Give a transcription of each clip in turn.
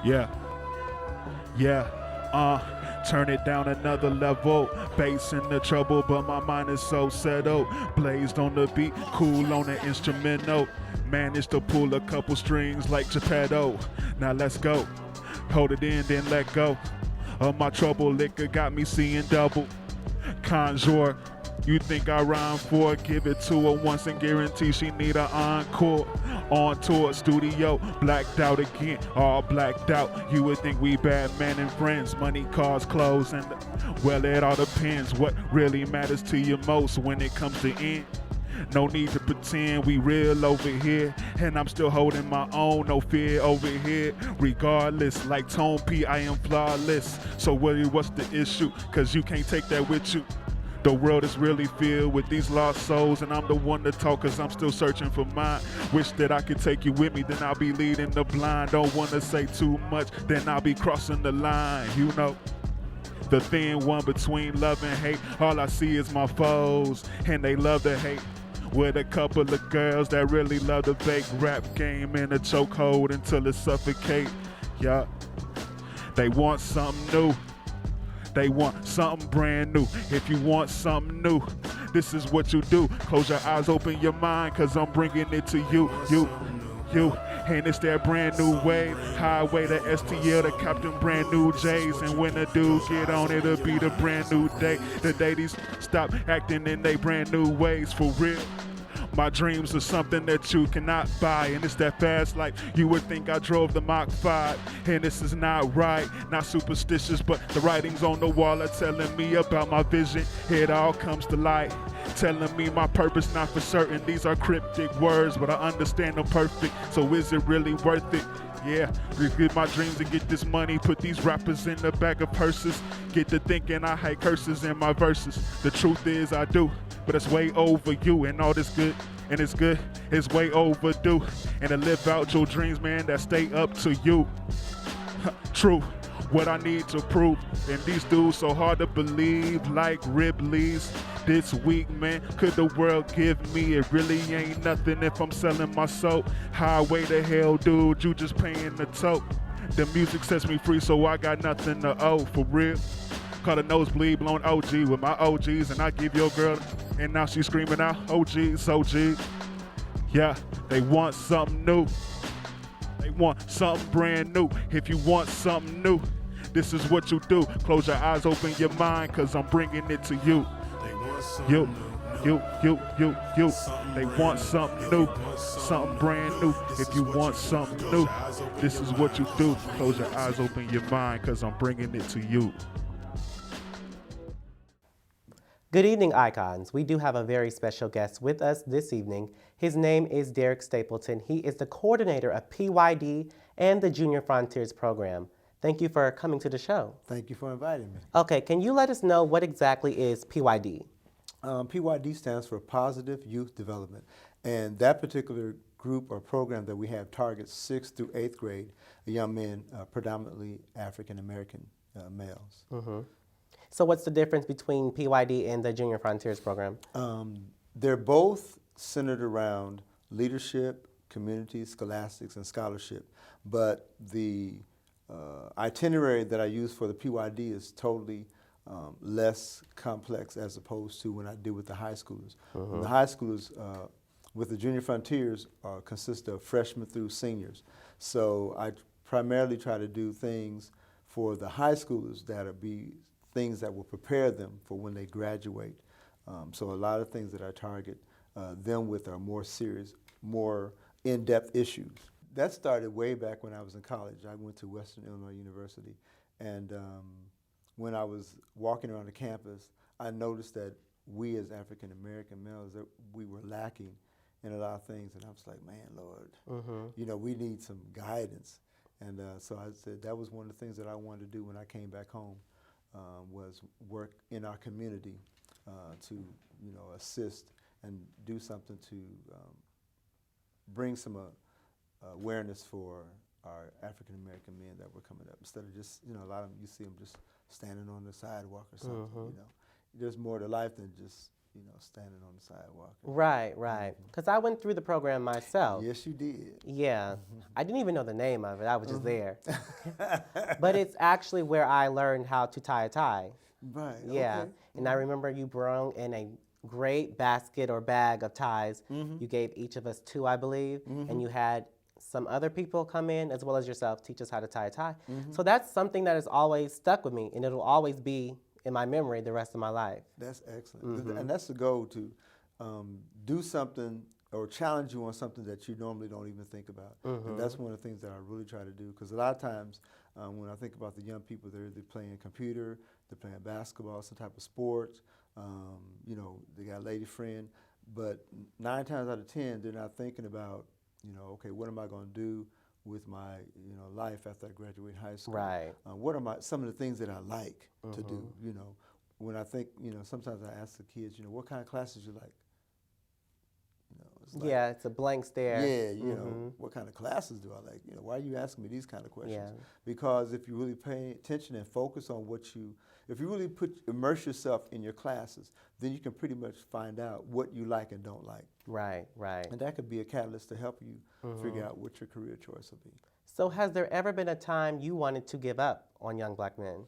Yeah, yeah. Turn it down another level. Bass in the trouble, but my mind is so settled. Blazed on the beat, cool on the instrumental. Managed to pull a couple strings like Geppetto. Now let's go. Hold it in, then let go. My trouble liquor got me seeing double. Conjure. You think I rhyme for it? Give it to her once and guarantee she need an encore. On tour, studio, blacked out again, all blacked out. You would think we bad man and friends. Money, cars, clothes, and well, it all depends. What really matters to you most when it comes to end? No need to pretend we real over here. And I'm still holding my own, no fear over here. Regardless, like Tone P, I am flawless. So really, what's the issue? Cause you can't take that with you. The world is really filled with these lost souls, and I'm the one to talk cause I'm still searching for mine. Wish that I could take you with me, then I'll be leading the blind. Don't wanna say too much, then I'll be crossing the line. You know, the thin one between love and hate. All I see is my foes, and they love to hate. With a couple of girls that really love to fake rap game in a chokehold until it suffocate. Yeah, they want something new. They want something brand new. If you want something new, this is what you do. Close your eyes, open your mind, cause I'm bringing it to you. And it's that brand new wave. Highway to STL, the Captain brand new J's. And when the dude get on, it'll be the brand new day. The day these stop acting in they brand new ways, for real. My dreams are something that you cannot buy, and it's that fast life. You would think I drove the Mach 5, and this is not right. Not superstitious, but the writings on the wall are telling me about my vision. It all comes to light, telling me my purpose not for certain. These are cryptic words, but I understand them perfect. So is it really worth it? Yeah, get my dreams and get this money. Put these rappers in the bag of purses. Get to thinking I hate curses in my verses. The truth is I do, but it's way over you. And all this good, and it's good, it's way overdue. And to live out your dreams, man, that stay up to you. True, what I need to prove. And these dudes so hard to believe, like Ripley's. This week, man, could the world give me? It really ain't nothing if I'm selling my soul. Highway to hell, dude, you just paying the toll. The music sets me free, so I got nothing to owe, for real. Caught a nosebleed, blown OG with my OGs, and I give your girl, and now she's screaming out, OGs, OG. Yeah, they want something new. They want something brand new. If you want something new, this is what you do. Close your eyes, open your mind, cause I'm bringing it to you. You. They want something new, something brand new. If you want something new, this is what you do. Close your eyes, open your mind, cause I'm bringing it to you. Good evening, Icons. We do have a very special guest with us this evening. His name is Derrick Stapleton. He is the coordinator of PYD and the Junior Frontiers program. Thank you for coming to the show. Thank you for inviting me. Okay, can you let us know what exactly is PYD? PYD stands for Positive Youth Development, and that particular group or program that we have targets 6th through 8th grade young men, predominantly African American males. Mm-hmm. So what's the difference between PYD and the Junior Frontiers program? They're both centered around leadership, community, scholastics, and scholarship, but the itinerary that I use for the PYD is totally less complex as opposed to when I deal with the high schoolers. Mm-hmm. The high schoolers with the Junior Frontiers consist of freshmen through seniors. So I primarily try to do things for the high schoolers that will be things that will prepare them for when they graduate. So a lot of things that I target them with are more serious, more in-depth issues. That started way back when I was in college. I went to Western Illinois University, and when I was walking around the campus, I noticed that we as African American males, that we were lacking in a lot of things, and I was like, man, Lord, you know, we need some guidance. And so I said that was one of the things that I wanted to do when I came back home, was work in our community to, you know, assist and do something to bring some awareness for our African American men that were coming up, instead of just, you know, a lot of them, you see them just standing on the sidewalk or something, you know. There's more to life than just standing on the sidewalk. Right, right. Because I went through the program myself. Yes, you did. Yeah. I didn't even know the name of it. I was just there. But it's actually where I learned how to tie a tie. Right. Yeah. Okay. And I remember you brought in a great basket or bag of ties. You gave each of us 2, I believe, and you had some other people come in as well as yourself teach us how to tie a tie. So that's something that has always stuck with me, and it'll always be in my memory the rest of my life. That's excellent. And that's the goal, to do something or challenge you on something that you normally don't even think about. And that's one of the things that I really try to do, because a lot of times when I think about the young people, they're either playing computer, they're playing basketball, some type of sports, they got a lady friend, but 9 times out of 10, they're not thinking about, okay, what am I going to do with my life after I graduate high school? Right. What are some of the things that I like to do? When I think, sometimes I ask the kids, what kind of classes you like? It's like, Yeah, it's a blank stare. yeah, what kind of classes do I like? Why are you asking me these kind of questions? Yeah. Because if you really pay attention and focus on if you really immerse yourself in your classes, then you can pretty much find out what you like and don't like. Right, right. And that could be a catalyst to help you figure out what your career choice will be. So has there ever been a time you wanted to give up on young black men?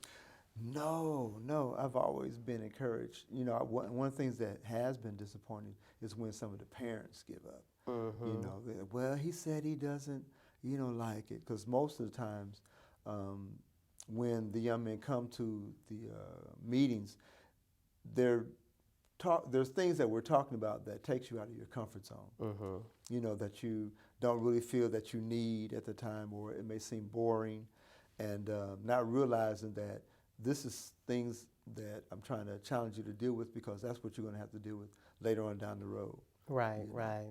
No, I've always been encouraged. One of the things that has been disappointing is when some of the parents give up. Well, he said he doesn't, like it. Because most of the times when the young men come to the meetings, there's things that we're talking about that takes you out of your comfort zone. That you don't really feel that you need at the time, or it may seem boring, and not realizing that this is things that I'm trying to challenge you to deal with, because that's what you're going to have to deal with later on down the road. Right, right.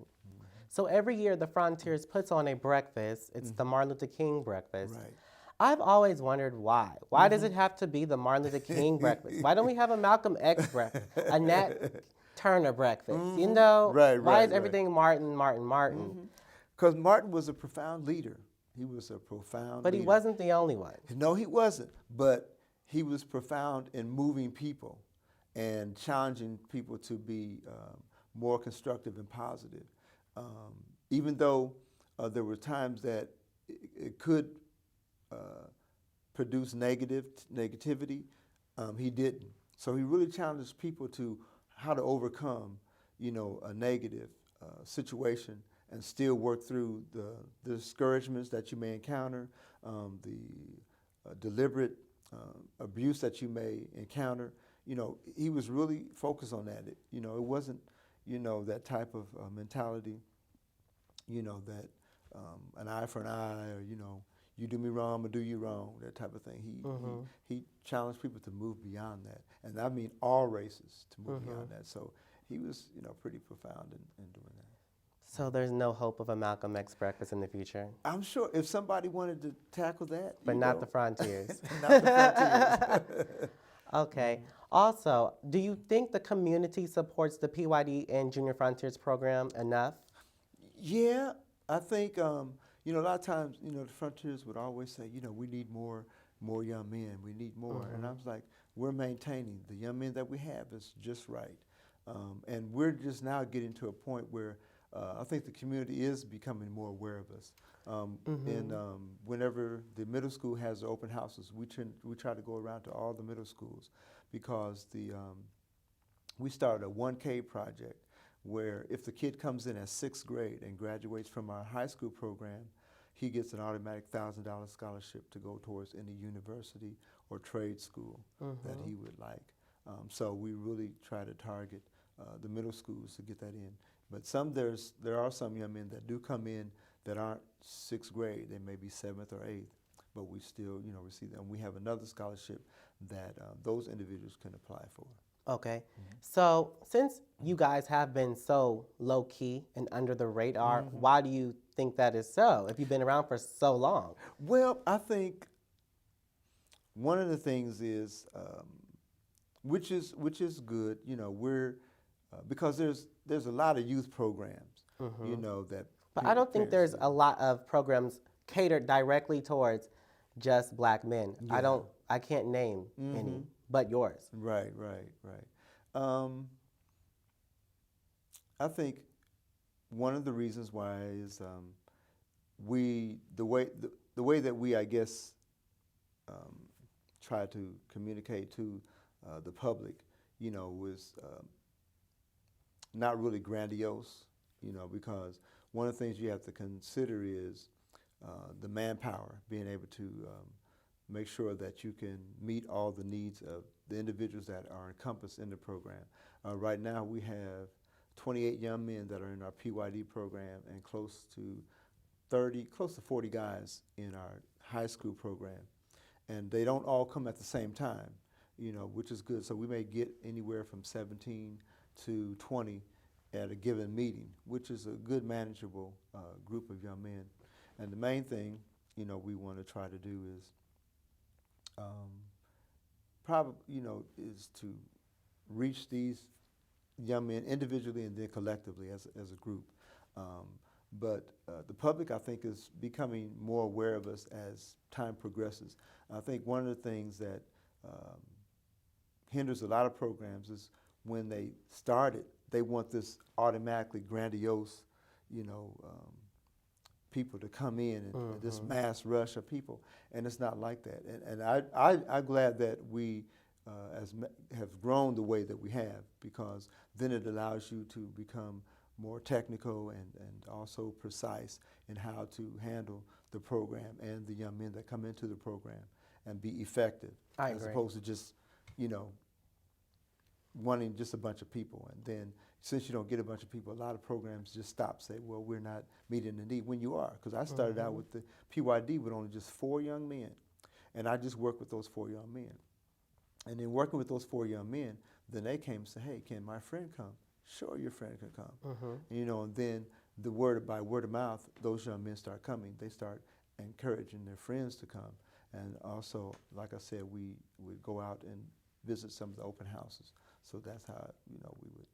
So every year the Frontiers puts on a breakfast. It's the Martin Luther King breakfast. Right. I've always wondered why. Why does it have to be the Martin Luther King breakfast? Why don't we have a Malcolm X breakfast, a Nat Turner breakfast? Why is everything Martin? Because Martin was a profound leader. He was a profound But leader. he wasn't the only one. No, he wasn't. But he was profound in moving people and challenging people to be more constructive and positive. Even though there were times that it could produce negativity, he didn't. So he really challenged people to how to overcome, a negative situation and still work through the discouragements that you may encounter, the deliberate abuse that you may encounter. He was really focused on that. It wasn't, that type of mentality, that an eye for an eye, or, you do me wrong, I'm gonna do you wrong, that type of thing. He challenged people to move beyond that. And I mean all races to move beyond that. So he was, pretty profound in doing that. So there's no hope of a Malcolm X breakfast in the future? I'm sure if somebody wanted to tackle that. But not the Frontiers. Not the Frontiers. Okay. Also, do you think the community supports the PYD and Junior Frontiers program enough? Yeah, I think, a lot of times, the Frontiers would always say, we need more young men. We need more. And I was like, we're maintaining. The young men that we have is just right. And we're just now getting to a point where I think the community is becoming more aware of us. And whenever the middle school has open houses, we try to go around to all the middle schools, because we started a 1K project where if the kid comes in at 6th grade and graduates from our high school program, he gets an automatic $1,000 scholarship to go towards any university or trade school that he would like. So we really try to target the middle schools to get that in. But there are some young men that do come in that aren't 6th grade. They may be 7th or 8th, but we still, receive them. We have another scholarship that those individuals can apply for. Okay. So since you guys have been so low-key and under the radar, why do you think that is so, if you've been around for so long? Well, I think one of the things is, which is good, we're, because there's a lot of youth programs, that. But I don't think there's a lot of programs catered directly towards just black men. Yeah. I can't name any, but yours. Right. I think one of the reasons why is the way that we, I guess, try to communicate to the public, was not really grandiose, because one of the things you have to consider is the manpower, being able to make sure that you can meet all the needs of the individuals that are encompassed in the program. Right now we have 28 young men that are in our PYD program and close to 40 guys in our high school program. And they don't all come at the same time, which is good. So we may get anywhere from 17 to 20 at a given meeting, which is a good manageable group of young men. And the main thing, we want to try to do is is to reach these young men individually and then collectively as a group. But the public, I think, is becoming more aware of us as time progresses. I think one of the things that hinders a lot of programs is when they start it, they want this automatically grandiose, people to come in and this mass rush of people, and it's not like that. And I'm glad that we have grown the way that we have, because then it allows you to become more technical and also precise in how to handle the program and the young men that come into the program and be effective, as opposed to just, wanting just a bunch of people. And then since you don't get a bunch of people, a lot of programs just stop, say, well, we're not meeting the need, when you are. Because I started out with the PYD with only just 4 young men, and I just worked with those 4 young men. And then working with those 4 young men, then they came and said, hey, can my friend come? Sure, your friend can come. And then by word of mouth, those young men start coming. They start encouraging their friends to come. And also, like I said, we would go out and visit some of the open houses. So that's how, we would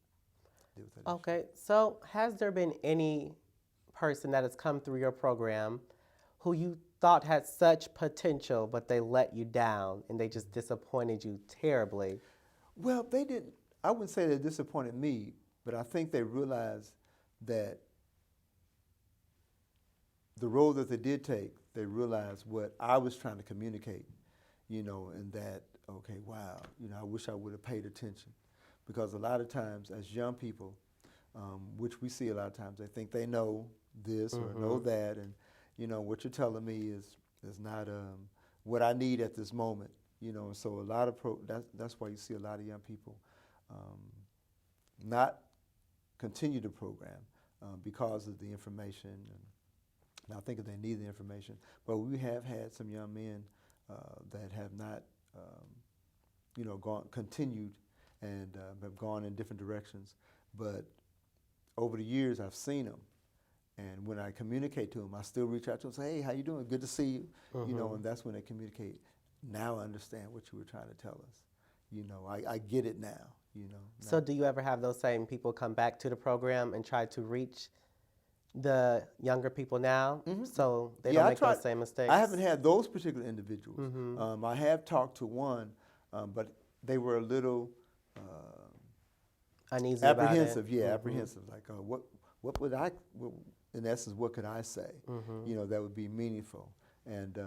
deal with that issue. Okay, so has there been any person that has come through your program who you thought had such potential, but they let you down and they just disappointed you terribly? Well, they didn't. I wouldn't say they disappointed me, but I think they realized that the role that they did take, they realized what I was trying to communicate, and that, okay, wow, I wish I would have paid attention. Because a lot of times as young people, which we see a lot of times, they think they know this or know that, and what you're telling me is not what I need at this moment. And so a lot of that's why you see a lot of young people not continue the program because of the information. And I think that they need the information, but we have had some young men that have not, continued and have gone in different directions. But over the years, I've seen them. And when I communicate to them, I still reach out to them and say, hey, how you doing? Good to see you. And that's when they communicate. Now I understand what you were trying to tell us. I get it now, So do you ever have those same people come back to the program and try to reach the younger people now so they don't make those same mistakes? I haven't had those particular individuals. I have talked to one, but they were a little uneasy apprehensive. about it. Apprehensive. Like, what would I, in essence, what could I say, that would be meaningful? And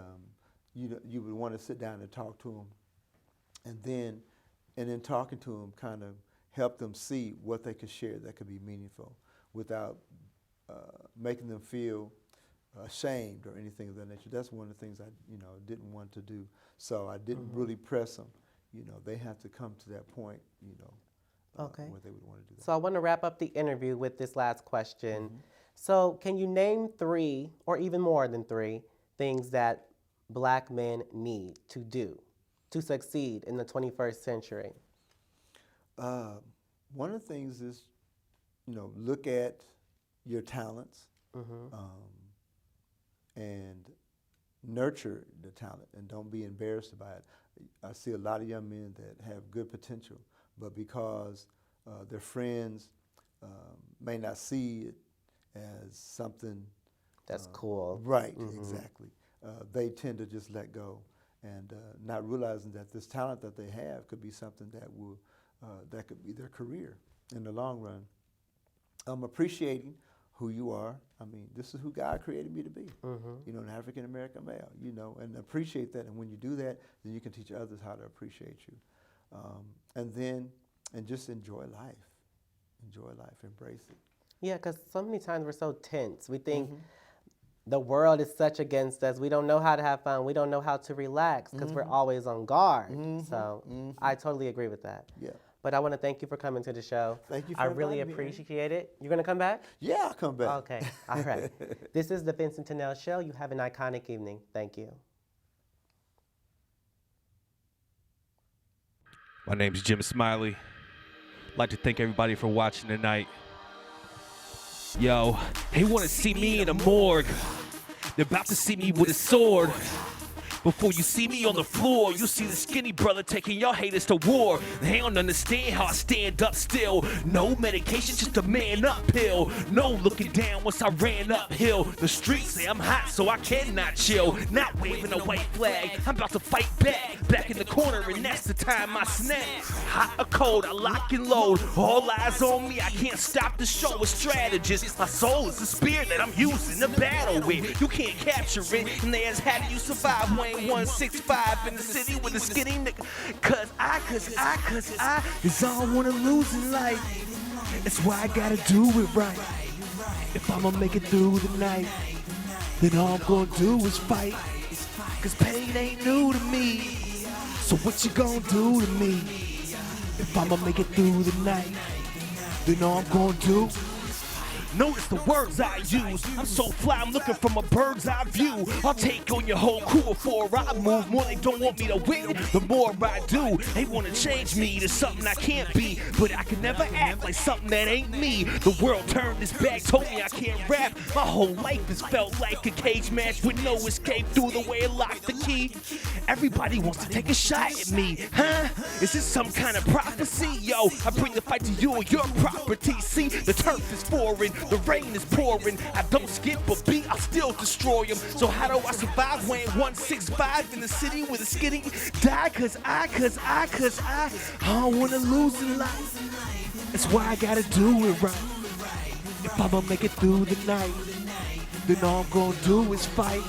you would want to sit down and talk to them, and then talking to them kind of help them see what they could share that could be meaningful without making them feel ashamed or anything of that nature. That's one of the things I didn't want to do. So I didn't really press them. They have to come to that point, where they would want to do that. So I want to wrap up the interview with this last question. So can you name 3, or even more than 3, things that Black men need to do to succeed in the 21st century? One of the things is, look at your talents and nurture the talent, and don't be embarrassed by it. I see a lot of young men that have good potential, but because their friends may not see it as something that's cool. Right, exactly. They tend to just let go and not realizing that this talent that they have could be something that will that could be their career in the long run. appreciating who you are. I mean, this is who God created me to be, you know, an African-American male, you know, and appreciate that. And when you do that, then you can teach others how to appreciate you. And just enjoy life. Enjoy life, embrace it. Yeah, because so many times we're so tense. We think the world is such against us. We don't know how to have fun. We don't know how to relax because we're always on guard. So I totally agree with that. Yeah. But I want to thank you for coming to the show. Thank you for I really inviting me. appreciate it. You're going to come back? Yeah, I'll come back. Okay. All right. This is the Vincent-Tennell Show. You have an iconic evening. Thank you. My name's Jim Smiley. I'd like to thank everybody for watching tonight. Yo, they want to see me in a morgue. They're about to see me with a sword. Before you see me on the floor, you see the skinny brother taking your haters to war. They don't understand how I stand up still. No medication, just a man up pill. No looking down once I ran uphill. The streets say I'm hot, so I cannot chill. Not waving a white flag, I'm about to fight back. Back in the corner, and that's the time I snap. Hot or cold, I lock and load. All eyes on me, I can't stop the show. A strategist, my soul is the spear that I'm using to battle with. You can't capture it, and they ask, how do you survive, Wayne? 165 in the city with a skinny nigga. Cause I is all I wanna lose in life. That's why I gotta do it right. If I'ma make it through the night, then all I'm gonna do is fight. Cause pain ain't new to me. So what you gonna do to me? If I'ma make it through the night, then all I'm gonna do. Notice the words I use. I'm so fly, I'm looking from a bird's eye view. I'll take on your whole crew before I move. More they don't want me to win, the more I do. They wanna change me to something I can't be, but I can never act like something that ain't me. The world turned its back, told me I can't rap. My whole life has felt like a cage match with no escape through the way I locked the key. Everybody wants to take a shot at me, huh? Is this some kind of prophecy? Yo, I bring the fight to you and your property. See, the turf is foreign, the rain is pouring. I don't skip a beat, I still destroy them. So how do I survive weighing 165 in the city with a skinny die? Cause I don't wanna lose in life. That's why I gotta do it right. If I'ma make it through the night, then all I'm gonna do is fight.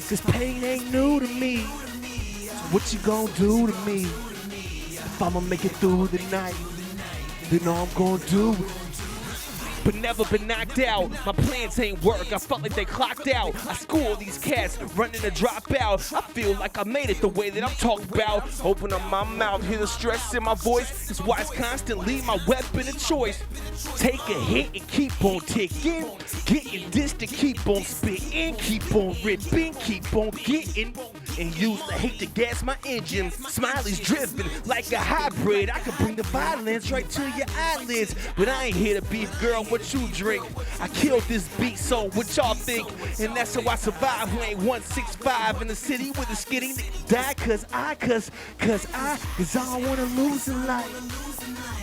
Cause pain ain't new to me. So what you gonna do to me? If I'ma make it through the night, then all I'm gonna do is but never been knocked out. My plans ain't work, I felt like they clocked out. I school these cats, running to drop out. I feel like I made it the way that I'm talking about. Open up my mouth, hear the stress in my voice. That's why it's constantly my weapon of choice. Take a hit and keep on ticking. Getting this to keep on spitting. Keep on ripping, keep on getting. And use the hate to gas my engine. Smiley's driven like a hybrid. I can bring the violence right to your eyelids. But I ain't here to beef, girl, what you drink. I killed this beat, so what y'all think? And that's how I survive. Who ain't 165 in the city with a skinny die. Cause I all wanna lose in life.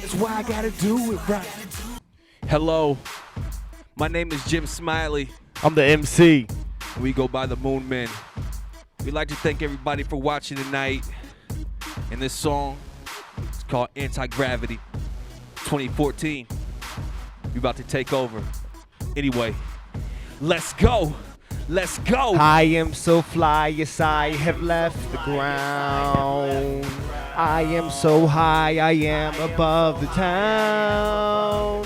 That's why I gotta do it right. Hello, my name is Jim Smiley. I'm the MC. We go by the Moon Men. We'd like to thank everybody for watching tonight. And this song is called Anti-Gravity 2014. We about to take over. Anyway, let's go. Let's go. I am so fly, yes, I have left the ground. I am so high, I am above the town.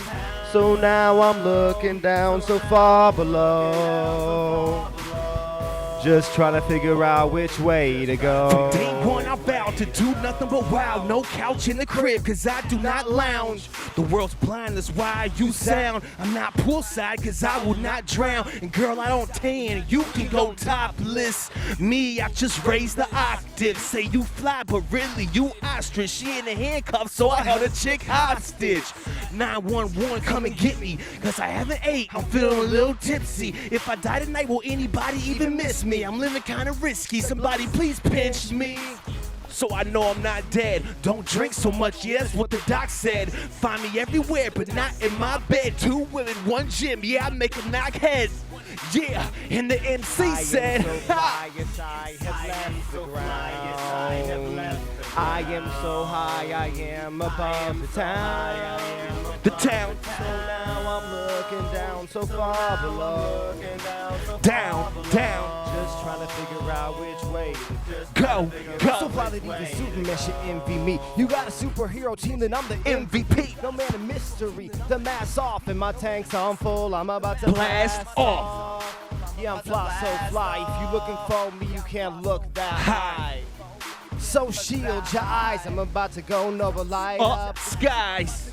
So now I'm looking down so far below. Just trying to figure out which way to go. From day one I vowed to do nothing but wow. No couch in the crib cause I do not lounge. The world's blind, that's why you sound. I'm not poolside cause I will not drown. And girl, I don't tan, you can go topless. Me, I just raised the octave. Say you fly but really you ostrich. She in the handcuffs so I held a chick hostage. 911 come and get me cause I haven't ate, I'm feeling a little tipsy. If I die tonight will anybody even miss me? I'm living kinda risky, somebody please pinch me. So I know I'm not dead. Don't drink so much, yeah, that's what the doc said. Find me everywhere, but not in my bed. 2 women, 1 gym, yeah, I make them knock heads. Yeah, and the MC said, I have left the ground. I am so high, I am above the town. the town. So now I'm looking down so far below. Down, down, Just trying to figure out which way to go, So go. fly that even Superman should envy me. You got a superhero team, then I'm the MVP. No man of mystery, the mask off and my tank's on full. I'm about to Blast off. Yeah, I'm fly so fly. If you looking for me, you can't look that high. So shield your eyes. I'm about to go Nova light Up up. skies.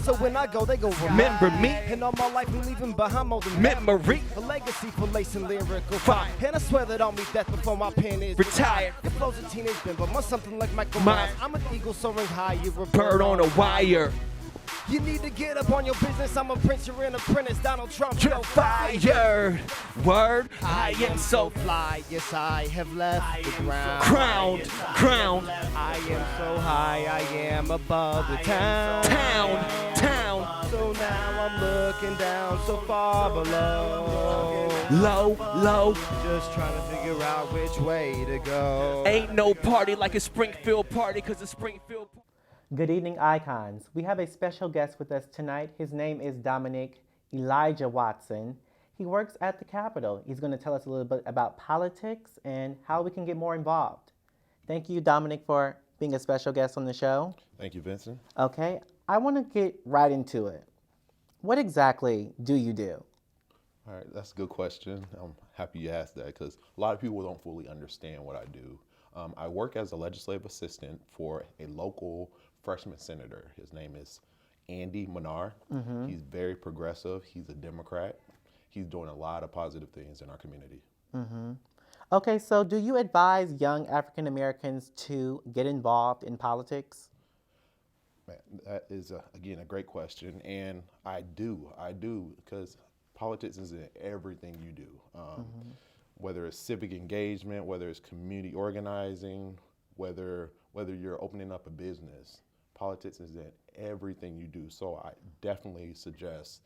So when I go, they go Remember me. And all my life, I'm leaving behind more than Memory. A legacy for lacing lyrical Fire. And I swear that I'll meet death before my pen is Retired. It flows a teenage band, but I'm something like Michael Myers. Myers. I'm an eagle soaring high. You're a Bird on a wire. You need to get up on your business. I'm a prince, you're an apprentice. Donald Trump, You're fired. Word. I am so fly. Yes, I have left the ground. crowned. Crowned. I am so high. I am above the town. Town. Town. So now I'm looking down so far below. Low. Low. Just trying to figure out which way to go. Ain't no party like a Springfield party, cause it's Springfield. Good evening, icons. We have a special guest with us tonight. His name is Dominic Elijah Watson. He works at the Capitol. He's going to tell us a little bit about politics and how we can get more involved. Thank you, Dominic, for being a special guest on the show. Thank you, Vincent. Okay, I want to get right into it. What exactly do you do? All right, that's a good question. I'm happy you asked that because a lot of people don't fully understand what I do. I work as a legislative assistant for a local freshman senator. His name is Andy Manar. He's very progressive. He's a Democrat. He's doing a lot of positive things in our community. Okay, so do you advise young African Americans to get involved in politics? Man, that is, again, a great question. And I do, because politics is in everything you do. Whether it's civic engagement, whether it's community organizing, whether you're opening up a business, politics is in everything you do. So I definitely suggest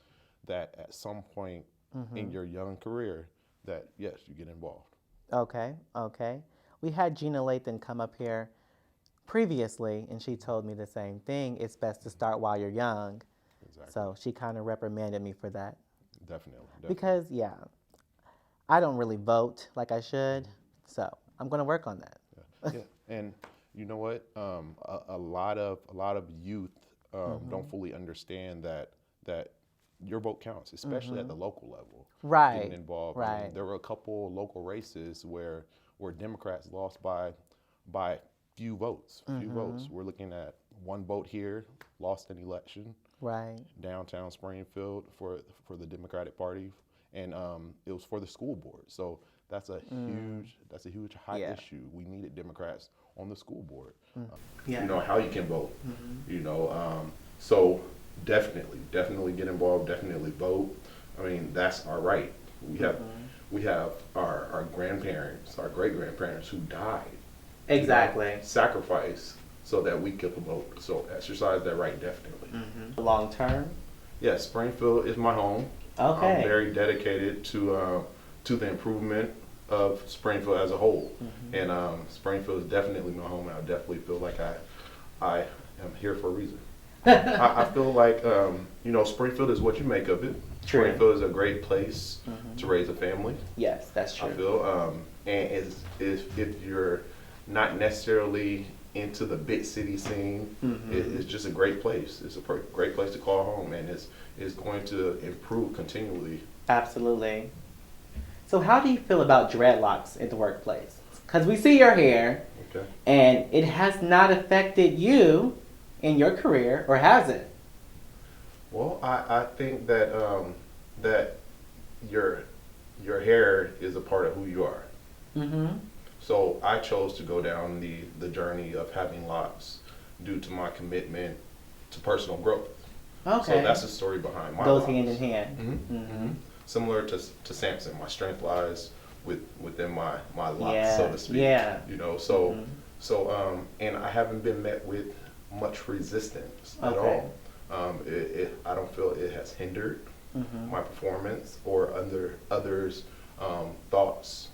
that at some point in your young career that, yes, you get involved. Okay. We had Gina Lathan come up here previously, and she told me the same thing. It's best to start while you're young. Exactly. So she kind of reprimanded me for that. Definitely. Because, I don't really vote like I should, so I'm going to work on that. Yeah. And you know what? A lot of youth don't fully understand that your vote counts, especially at the local level. Right. Getting involved. Right. I mean, there were a couple local races where Democrats lost by few votes. We're looking at one vote here, lost an election. Right. Downtown Springfield for the Democratic Party, and it was for the school board. So that's a huge hot issue. We needed Democrats on the school board. You know how you can vote. You know, so definitely get involved. Definitely vote. I mean, that's our right. We have our grandparents, our great grandparents who died. Exactly. You know, sacrifice so that we could vote. So exercise that right, definitely. Long term? Yes, Springfield is my home. Okay. I'm very dedicated to the improvement of Springfield as a whole. And Springfield is definitely my home, and I definitely feel like I am here for a reason. I feel like, Springfield is what you make of it. True. Springfield is a great place to raise a family. Yes, that's true. I feel, and if you're not necessarily into the big city scene, it's just a great place. It's a great place to call home, and it's going to improve continually. Absolutely. So how do you feel about dreadlocks in the workplace? Because we see your hair, Okay. and it has not affected you in your career, or has it? Well, I think that that your hair is a part of who you are. So I chose to go down the journey of having locks due to my commitment to personal growth. Okay. So that's the story behind my Goes locks. hand in hand. Similar to Samson, my strength lies within my locks, Yeah, so to speak. yeah. You know, and I haven't been met with much resistance at Okay. all. I don't feel it has hindered my performance or others' thoughts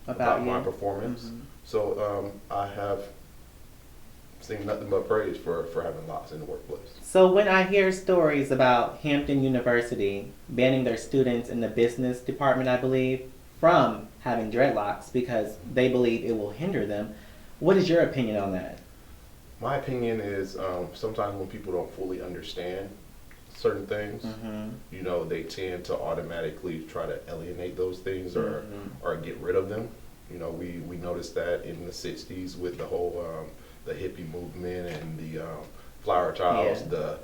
about my performance. So I have sing nothing but praise for having locks in the workplace. So when I hear stories about Hampton University banning their students in the business department, I believe, from having dreadlocks because they believe it will hinder them, what is your opinion on that? My opinion is sometimes when people don't fully understand certain things, you know, they tend to automatically try to alienate those things or get rid of them. You know, we noticed that in the 60s with the whole the hippie movement and the flower childs, the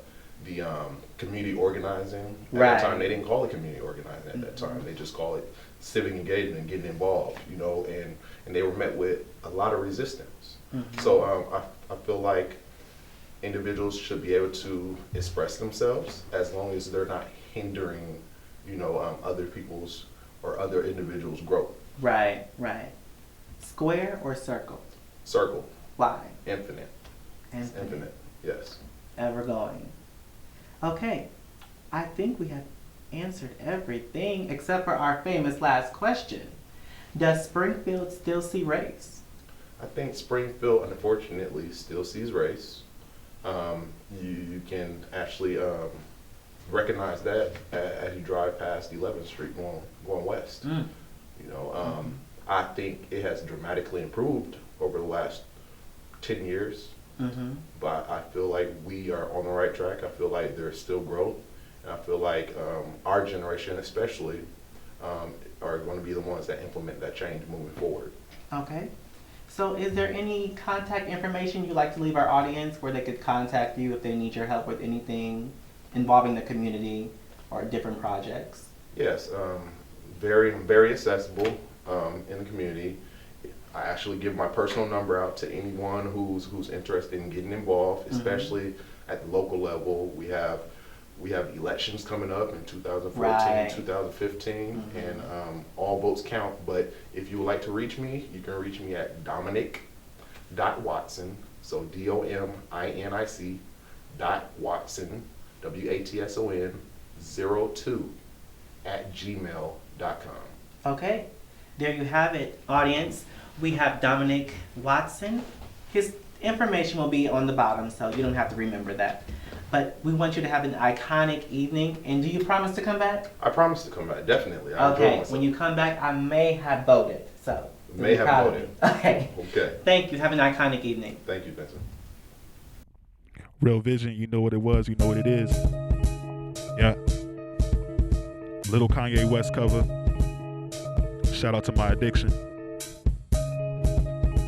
community organizing. At that time, they didn't call it community organizing at that time. They just call it civic engagement and getting involved, you know, and they were met with a lot of resistance. So I feel like individuals should be able to express themselves as long as they're not hindering, you know, other people's or other individuals' growth. Right. Square or circle? Circle. Why? Infinite. Infinite. Yes. Ever going. Okay. I think we have answered everything except for our famous last question. Does Springfield still see race? I think Springfield, unfortunately, still sees race. You can actually recognize that as you drive past 11th Street going west. You know, I think it has dramatically improved over the last 10 years. But I feel like we are on the right track. I feel like there's still growth. And I feel like our generation especially are going to be the ones that implement that change moving forward. Okay. So is there any contact information you'd like to leave our audience where they could contact you if they need your help with anything involving the community or different projects? Yes, very accessible in the community. I actually give my personal number out to anyone who's interested in getting involved, especially at the local level. We have elections coming up in 2014, 2015, and all votes count. But if you would like to reach me, you can reach me at Dominic.Watson, so DOMINIC .Watson, WATSON 02 @gmail.com. Okay, there you have it, audience. We have Dominic Watson. His information will be on the bottom, so you don't have to remember that. But we want you to have an iconic evening. And do you promise to come back? I promise to come back, definitely. Okay, when you come back, I may have voted. So may have voted. Okay. Okay. Thank you. Have an iconic evening. Thank you, Vincent. Real Vision, you know what it was, you know what it is. Yeah. Little Kanye West cover. Shout out to My Addiction.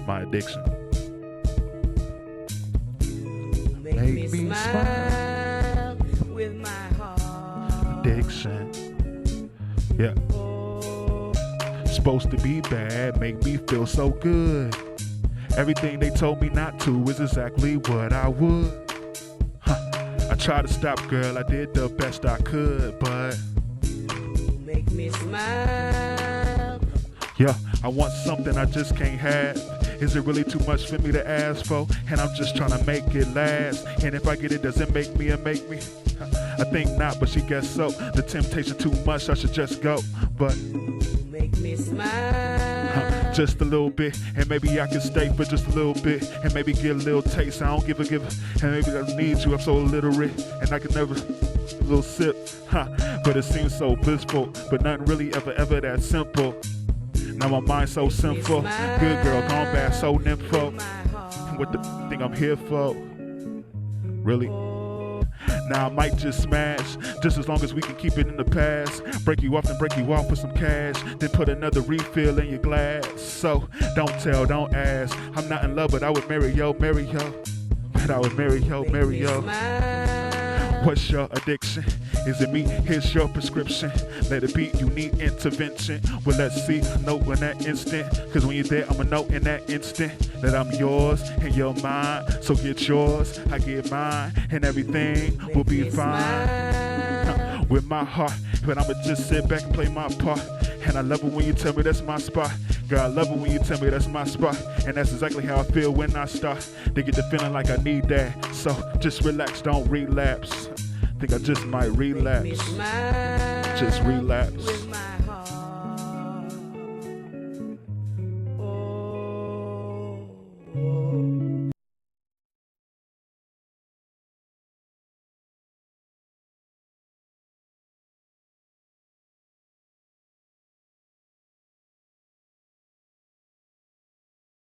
My Addiction. Make me smile with my heart. Addiction. Yeah. Supposed to be bad, make me feel so good. Everything they told me not to is exactly what I would. I tried to stop, girl, I did the best I could, but Make me smile. yeah, I want something I just can't have. Is it really too much for me to ask for? And I'm just trying to make it last. And if I get it, does it make me or make me? I think not, but she guessed so. The temptation too much, I should just go. But Make me smile. just a little bit, and maybe I can stay for just a little bit, and maybe get a little taste. I don't give a, and maybe I need you. I'm so illiterate, and I can never, a little sip, but it seems so blissful, but nothing really ever that simple. Now my mind's so sinful, good girl, gone bad, so nympho. What the thing I'm here for? Really? Now I might just smash, just as long as we can keep it in the past. Break you off and break you off for some cash, then put another refill in your glass. So don't tell, don't ask. I'm not in love, but I would marry yo. But I would marry yo. What's your addiction? Is it me? Here's your prescription. Let it be, you need intervention. Well, let's see, know in that instant. Cause when you're there, I'ma know in that instant that I'm yours and you're mine. So get yours, I get mine, and everything will be fine. With my heart, but I'ma just sit back and play my part. And I love it when you tell me that's my spot. Girl, I love it when you tell me that's my spot. And that's exactly how I feel when I start to get the feeling like I need that. So just relax, don't relapse. Think I just might relapse. Just relapse.